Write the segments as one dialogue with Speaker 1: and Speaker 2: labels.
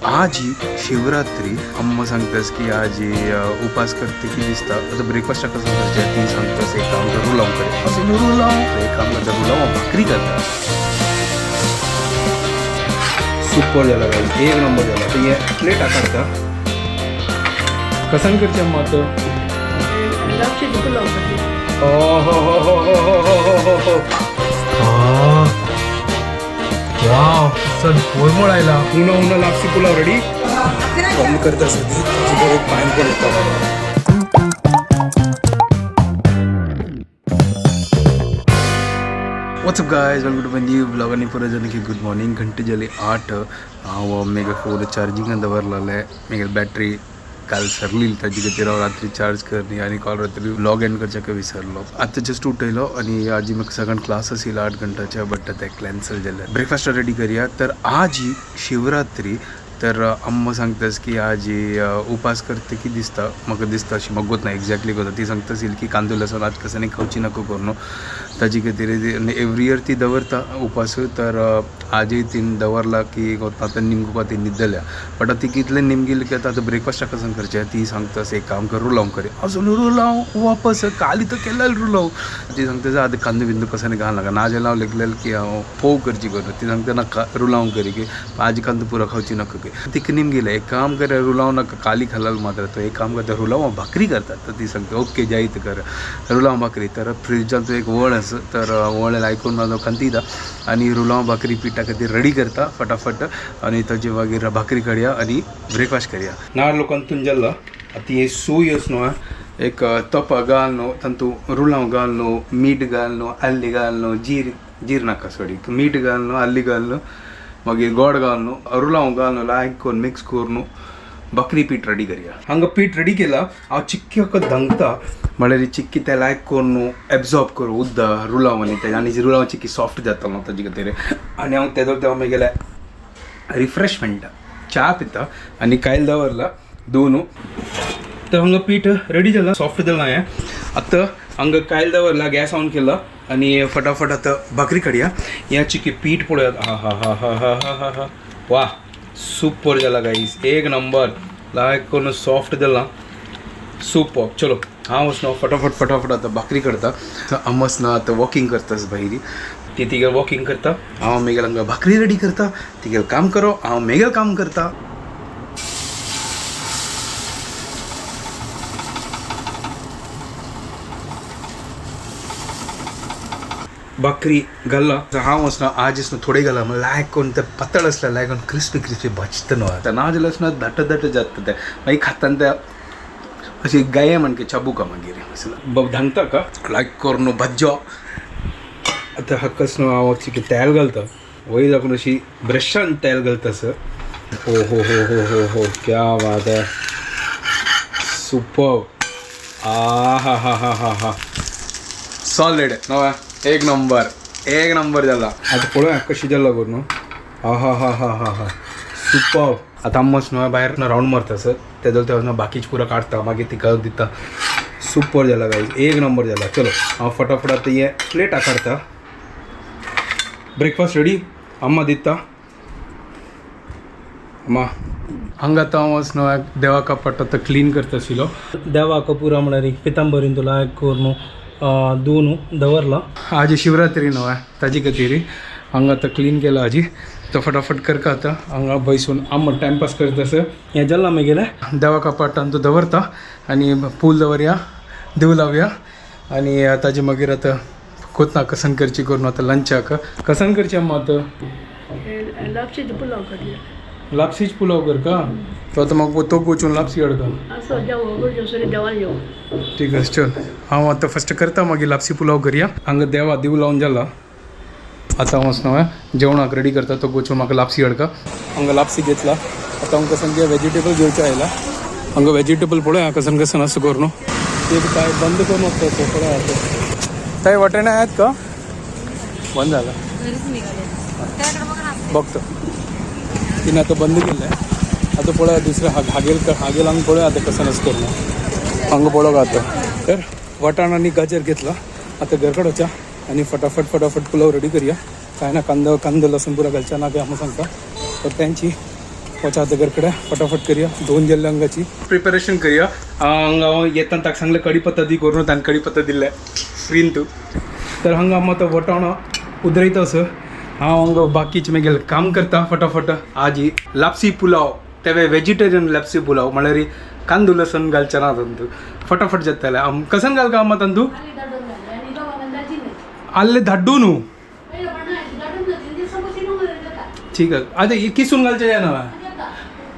Speaker 1: आज ही शिवरात्री अम्मा सांगतास की आज ही उपास करते की दिसता आता ब्रेकफास्ट कसं करते ती सांगतास एक काम करू लावून करे असं रू लावून एक काम करता रू लावून भाकरी करता सुपर झाला गाइस एक नंबर झाला तर ये प्लेट आकारता कसं करते अम्मा तो वाव सर पोळमोळ आयला उन्हा उन्हा लापसी पुलाव रेडी कमी करता सध्या तुझं एक पाणी पण येतं what's up guys welcome to my new blog आणि परत जाने की गुड मॉर्निंग घंटे जले 8 हांव मेगा फोन चार्जिंग दवरलेले मेगा बॅटरी काल सरली ताजी खातीर हांव रात्री चार्ज करनी आनी काल रात्री व्लॉग एंड करच्याक विसरलो आतां जस्ट उठयलो आनी आजी म्हाका सगळ्यान क्लास आशिल्लो 8 घंटाच्या बट ते कॅन्सल जालें ब्रेकफास्ट रेडी करया तर आज ही शिवरात्री तर अम्मा सांगतास की आज ही उपास करते की दिसता म्हाका दिसता अशी म्हाका गोत ना एक्झॅक्टली कोता ती सांगतासील की कांदो लसूण आज कसांनी खावची नको करूं ताजी खातीर एवरी इयर ती दवरता उपास तर आजय तीन दवरला की आतां निमकुपा ती न्हिदल्या बट ती कितले निमगेली की आतां ब्रेकफास्ट कसं करचें ती सांगतास एक काम कर रुलाव करे अजून रुलाव वापस काली तर केला रुलाव ती सांगता जा आतां कांदो बिंदू कसांनी घाल नाका नाजाल्यार हांव लेगलें की हांव फोव करची करूं ती सांगता नाका रुलाव करी की आजी कांदो पुरो खावची नको तिक निम गेले एक काम करे रुलाव नका काली खालाल मात्र तो एक काम करता रुलाव भाकरी करतात तर ती सांगता ओके जायत कर रुलाव भाकरी तर फ्रिजान तो एक वळ आसा तर वळ आयकून म्हाजो कांतिता आनी रुलाव भाकरी पिठा खातीर रेडी करता फटाफट आनी ताजे मागीर भाकरी काडया आनी ब्रेकफास्ट करया नार लोकांक तुंजल्ला आतां हे सूय आस न्हू एक तोप घाल न्हू तातूं रुलाव घाल न्हू मीठ घाल न्हू आल्ली घाल न्हू जीर नाका सॉरी मीठ घाल न्हू आल्ली घाल न्हू मागीर गोड घाल न्हू रुलाव घाल न्हू लायक करून मिक्स करून न्हू बकरी पीठ रेडी करया हांगा पीठ रेडी केला हांव चिक्की हाका धांगता म्हळ्यार चिक्की ते लायक करून न्हू एब्जॉर्ब करूं उद्दा रुलाव आनी ते आनी रुलाव चिक्की सॉफ्ट जाता न्हू ताजे खातीर आनी हांव तेदो तेव्हा मागीर रिफ्रेशमेंट च्या पिता आनी कायल दवरला दोन तर हांगा पीठ रेडी जाला सॉफ्ट जाला हें आतां हांगा कायल दवरला गॅस ऑन केला आनी फटाफट आतां भाकरी काडया ह्या चिक्की पीठ पळयात हा हा हा हा हा हा हा हा वा सुपर जाला गाईस एक नंबर लायक करून सॉफ्ट जाला सुपर चलो हांव वचना फटाफट आतां भाकरी करता अम्मा वचना आतां वॉकिंग करतास भायर ती तिगेल वॉकिंग करता हांव मेगेल हांगा भाकरी रेडी करता तिगेल काम करो हांव मेगेल काम करता भाकरी घालला हांव वचना आज इसनो थोडे घाला लायक करून ते पातळ आसला लायक करून क्रिस्पी भाजता न्हू आतां नाजाल्यार वचना धाट जाता ते मागीर खाताना ते अशी गाये म्हणके चाबुका मागीर धांगता का लायक करून भाज्यो आतां हाकाच न्हू हांव तेल घालता वयर लागून अशी ब्रशान तेल घालता सर हो हो हो हो हो हो क्या बात है सुपर आ हा हा हा हा हा सॉलिड नवा एक नंबर जाला आता पळोवया कशी जाला करून हा हा हा हा हा हा सुपर आतां आम्माच न्हू भायर रावंड मारता सर तेदो तेव्हा बाकीच पुरा काडटा मागीर तिका दिता सुपर जाला गाईज एक नंबर जाला चलो हांव फटाफट आतां हे प्लेट आकारता ब्रेकफास्ट रेडी अम्मा दिता अम्मा हांगा आतां हांव वचना देवाक पडटा तो क्लीन करता आशिल्लो देवाक पुरा म्हळ्यार पितांबरीन तो लायक करून दोन दवरला आज शिवरात्री न्हू ताजे खातीर हांगा आतां क्लीन केला हाजी तो फटाफट करता आतां हांगा बसून आम्मा टायमपास करता सर हें जालां मागीर देवा कपाटान तो दवरता आनी पूल दवरया देव लावया आनी ताजे मागीर आतां कोतना कसन करची करून आतां लंचाक कसन करची अम्मा आतां लापसीच पुलाव कर का तो आतां म्हाका तो वचून लापसी हाड ठीक आहे चल हांव आतां फस्ट करता मागीर लापसी पुलाव करया हांगा देवा दिव लावन जाला आतां हांव वचना जेवणाक रेडी करता तो वचून म्हाका लापसी हाडका हांगा लापसी घेतला आतां हांव कसन वेजिटेबल घेवचें आयला हांगा वेजिटेबल पळोवया कसन असं करून ते काय बंद करून वचता तो पळोवया थंय वाटेणे आहेत का बंद झाला बघतो तिने आता बंद केलं आहे आता पळोवया दुसरं हागेल हांगा पळोवया आतां कसन असं करून हांगा पळोवया आतां तर वाटाण आनी गाजर घेतला आतां घर वचा आनी फटाफट पुलाव रेडी करया काय ना कांदो लसूण पुरा घालच्या ना ते आम्हाला सांगता तर त्यांची वचा आता घरकडे फटाफट करूया 2 जल्ले अंगाची प्रिपरेशन करूया हांगा येताना ताका सांगलें कढीपत्ता दी करून ताणें कढीपत्ता दिल्ले फ्रीन तूं तर हांगा आमी आतां वटाणो उदरयता असो हांव हांगा बाकीचे मागीर काम करता फटाफट आज ही लापसी पुलाव तेवे वेजिटेरियन लापसी पुलाव म्हळ्यार कांदो लसूण घालचे ना तंतू फटाफट जाताले कसन घाल का अम्मा तंतू आल्ले धाड्डू न्हू ठीक आहे आता किसून घालचे जाय ना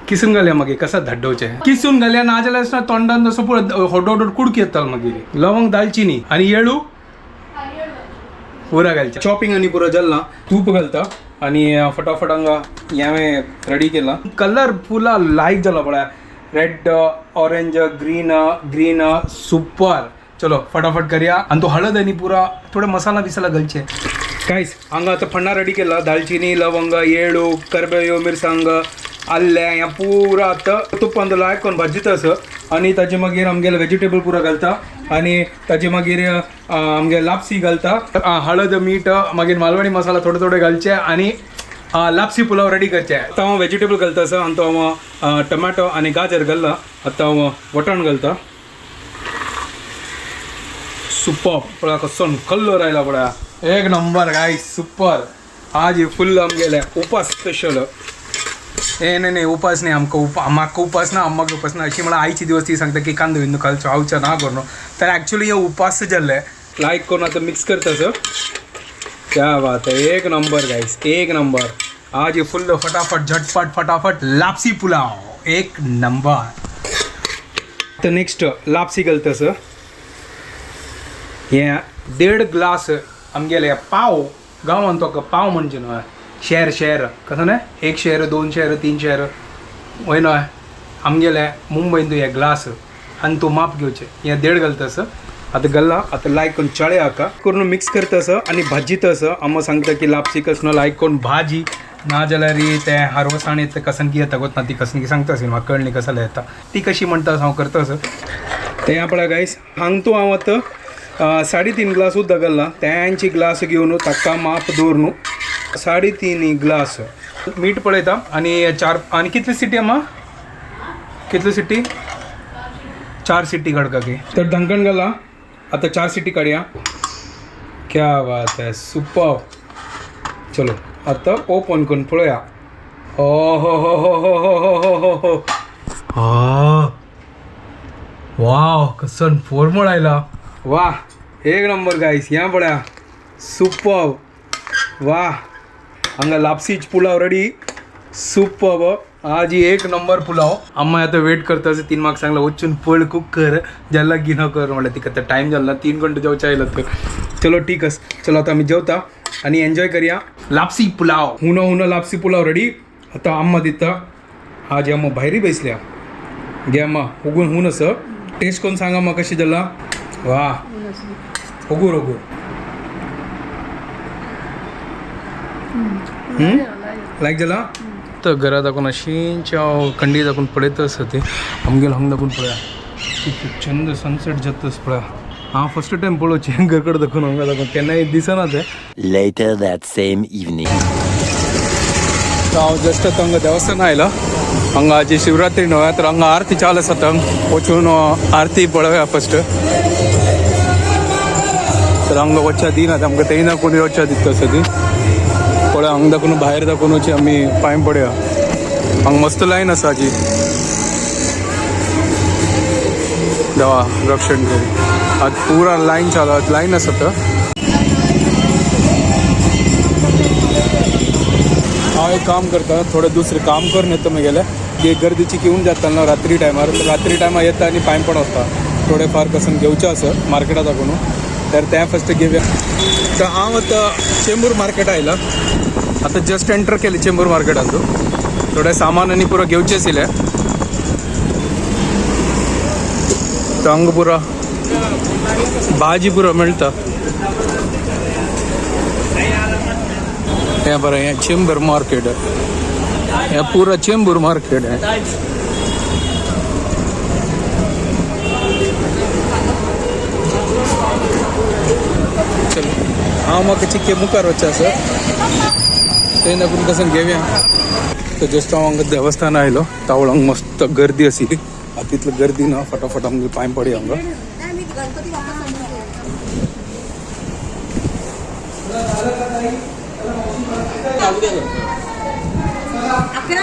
Speaker 1: किसून घालया मागीर कसा धाड्डोवचे किसून घालया ना जाल्यार तोंडान तसो पुरो होडोड कुडकी येता मागीर लवंग दालचिनी आनी येळू पुरा घालचे चॉपिंग आनी पुरो जाल्ला तूप घालता आनी फटाफट हांगा हें रेडी केला कलर फुला लायक जाला पळय रेड ऑरेंज ग्रीन सुपर चलो फटाफट करूया आणि तो हळद आणि पुरा थोडे मसाला बिसाला घालचे कांयच हांगा आतां फण्णां रेडी केला दालचिनी लवंग येळू करबेयो मिरसांग आल्ले हें पुरा आतां तुपान लायक करून भाजता असो आनी ताचे मागीर आमगेले वेजिटेबल पुरो घालता आनी ताचे मागीर आमगे लापसी घालता हळद मीठ मागीर मालवणी मसाला थोडे थोडे घालचे आनी लापसी पुलाव रेडी करचे आतां हांव वेजिटेबल घालता असो आनी तो हांव टमाटो आनी गाजर घालला आतां हांव वटाण घालता सुपर पळय कसो कलर आयला पळय एक नंबर गायस सुपर आज ही फुल्ल आमगेले उपास स्पेशल नाही उपास नाही म्हाका उपास ना अम्माक उपास ना अशी मला आईची दिवस ती सांगता की कांदो बिंदू घालचो हांवचो ना करूं तर ॲक्च्युली हे उपास जाल्ले लायक करून आतां मिक्स करता सर क्या बात है एक नंबर गाइस एक नंबर आज ये फुल फटाफट झटपट फटाफट लापसी पुलाव एक नंबर तर नेक्स्ट लापसी घालता सर हे 1.5 ग्लास आमगेले पाव गांवान तो पाव म्हणजे न्हय शेर कसं न्हय 1 शेर 2 शेर 3 शेर वय न्हय आमगेले मुंबईन हे ग्लास आनी तूं माप घेवचें हे 1.5 घालता सर आतां घालला आतां लायक करून चळे हाका करून मिक्स करता असं आणि भाजीत असं अम्मा सांगता की लापसी कसं लायक करून भाजी ना जाल्यार ते हारवसाण येता कसन की येता गोत ना ती कसन की सांगता असेल म्हाका कळ्ळें कसं येता ती कशी म्हणटा हांव करता असं तें आपल्या गायस हांगा हांव आतां 3.5 ग्लास उदक घालना त्यांची ग्लास घेवन ताका माप दवरून 3.5 ग्लास मीठ पळयता आनी 4 आनी कितली सिटी अम्मा कितली सिटी 4 सिटी काडका की तर ढंकण घाला आता 4 सिटी काढूया क्या बात है सुपर चलो आता ओपन करून पळया ओ हो हो हो हो हो हो हो हो वाव कसन फॉर्मल आयला वाह एक नंबर गाइस ह्या पळया सुपर वाह हांगा लापसीच पुलाव रेडी सुपर आज ही एक नंबर पुलाव अम्मा आता वेट करता तीन म्हाका सांगला वचून पळ कुकर जाल्ला गिनो कर म्हणल्यार तिका आता टायम जाल्ला 3 घंटे जेवचे आयलात तर चलो ठीक आसा चलो आता आमी जेवता आनी एन्जॉय करया लापसी पुलाव हुनो लापसी पुलाव रेडी आता अम्मा दिता आज अम्मा भायरी बसल्या घे अम्मा उगून हुन असं टेस्ट करून सांगा म्हाका कशी जाला वा उगूर लायक जाला तर घरा दाखवून अशींच्या कंडी दाखवून पळयता आसा ती आमगेलो हांगा दाखवून पळया कितलो चंद सनसेट जातास पळया हांव फर्स्ट टायम पळोवचें घर कडेन दाखवून हांगा दाखवून केन्नाय दिसना तें
Speaker 2: Later that same evening.
Speaker 1: हांव जस्ट आतां हांगा देवस्थान आयला हांगा हाजी शिवरात्री न्हय तर हांगा आरती चालू आसा थंग वचून आरती पळोवया फस्ट तर हांगा वचच्या दिनात आमकां थंय कोणी वचच्या दिता आसा ती पळय हांगा दाखवून भायर दाखवून वची आमी पांय पडया हांगा मस्त लायन आसा हाजी देवा रक्षण करी आज पूरा लायन चालू आज लायन आसा तर हांव एक काम करता थोडें दुसरें काम करून येता म्हगेलें की गर्दीची घेवन जाता न्हू रात्री टायमार येता आनी पांय पड वता थोडे फार कसन घेवचें आसा मार्केटात दाखवून तर तें फस्ट घेवया तर हांव आतां चेंबूर मार्केट आयला आतां जस्ट एंटर केली चेंबूर मार्केटांत थोडें सामान आनी पुरो घेवचें आशिल्लें तर हांगा पुरो भाजी पुरो मेळटा हें बरें हें चेंबूर मार्केट हें पुरो चेंबूर मार्केट चलो हांव म्हाका चिक्के मुखार वचचें आसा तें दाखोवन कसन घेवया तर जस्ट हांव देवस्थान आयलो तावळांक मस्त गर्दी आशिल्ली तितली गर्दी ना फटाफट आमगे पांय पडी हांगा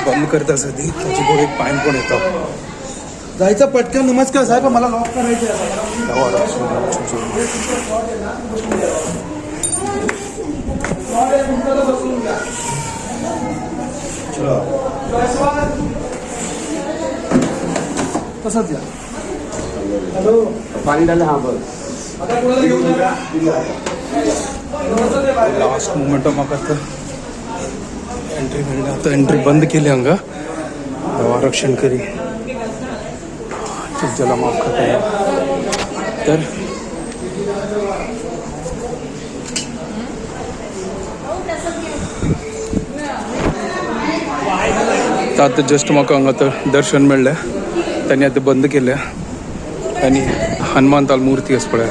Speaker 1: बंद करता सदी ताची गोड एक पांय पण येता
Speaker 3: जायचं पटकन नमस्कार साहेब मला लॉक करायचं तसंच या हॅलो
Speaker 2: पाणी डाले हाँ बस
Speaker 3: आता कोणाला घेऊन नका
Speaker 1: लास्ट मुमेंट म्हाका तर एंट्री मेळ्ळी आतां एंट्री बंद केली हांगा देवा रक्षण करी चुकजेला माफ करता तर आतां जस्ट म्हाका हांगा तर दर्शन मेळ्ळें तांणी आतां बंद केलें आनी हनुमंताल मुर्ती आसा पळय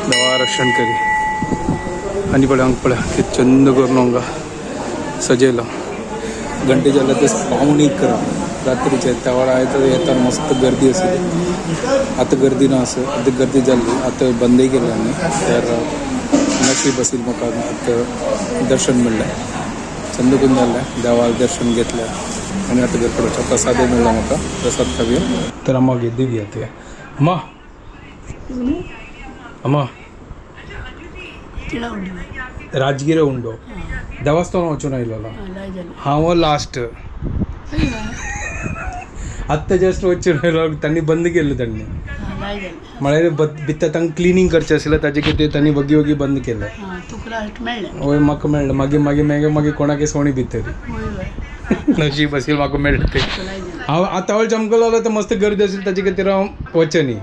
Speaker 1: देवा रक्षण करी आनी पळय हांगा पळय कितें चंद करून हांगा सजयलां घंटे जाल्यार ते पावण एक रात्रीचे त्या वेळा येता मस्त गर्दी आसली आतां गर्दी ना आसा आतां गर्दी जाल्ली आतां बंदय केलें आमी तर नशीब आशिल्लें म्हाका आतां दर्शन मेळ्ळें चंद करून जाल्लें देवाक दर्शन घेतलें आनी आतां घर कडच्या प्रसादय मेळ्ळो म्हाका प्रसाद खावया तर अम्मा गे दिव्या ते अम्मा अम्मा राजगिरे उंडो देवस्थान वचून आयलोलो हांव लास्ट आत्ता जस्ट वचून आयलो तांणी बंद केल्लो तांणी म्हळ्यार भितर तांकां क्लिनींग करचें आसलें ताजे खातीर तांणी वगी वगी बंद केलें हय म्हाका मेळ्ळें मागीर मागीर मागीर मागीर कोणाक सोणी भितर नशीब आशिल्लें म्हाका मेळ्ळें तें हांव आतां चमकलो जाल्यार तर मस्त गर्दी आशिल्ली ताजे खातीर हांव वचचें न्ही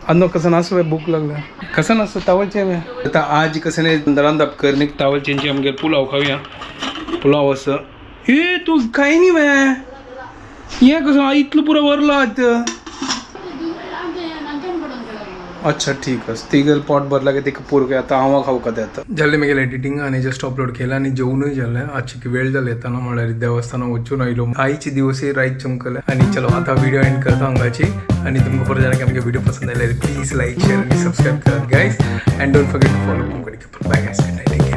Speaker 1: अन्नो कसं नासो भूक लागला कसं नासो तावलचे आतां आज कसं नाही रांदप करनीक तावल चेंजी आमगे पुलाव खावया पुलाव असं हे तू खाय न्ही वे हें कसं इतलो पुरो व्हरलो आतां अच्छा ठीक आसा ती गेल पोट भरला की तिका पुरके आतां हांव खावका ते आतां जालें मागीर एडिटींग आनी जस्ट अपलोड केलें आनी जेवणूय जालें आजची वेळ जाली येताना म्हळ्यार देवस्थानां वचून आयलो आईची दिवसय रायत चमकले आनी चलो आतां व्हिडिओ एंड करता हांगाची आनी तुमकां बरें जालें की आमगे व्हिडिओ पसंद आयल्यार प्लीज लायक शेअर आनी सबस्क्रायब करात guys and don't forget to follow Konkani bye guys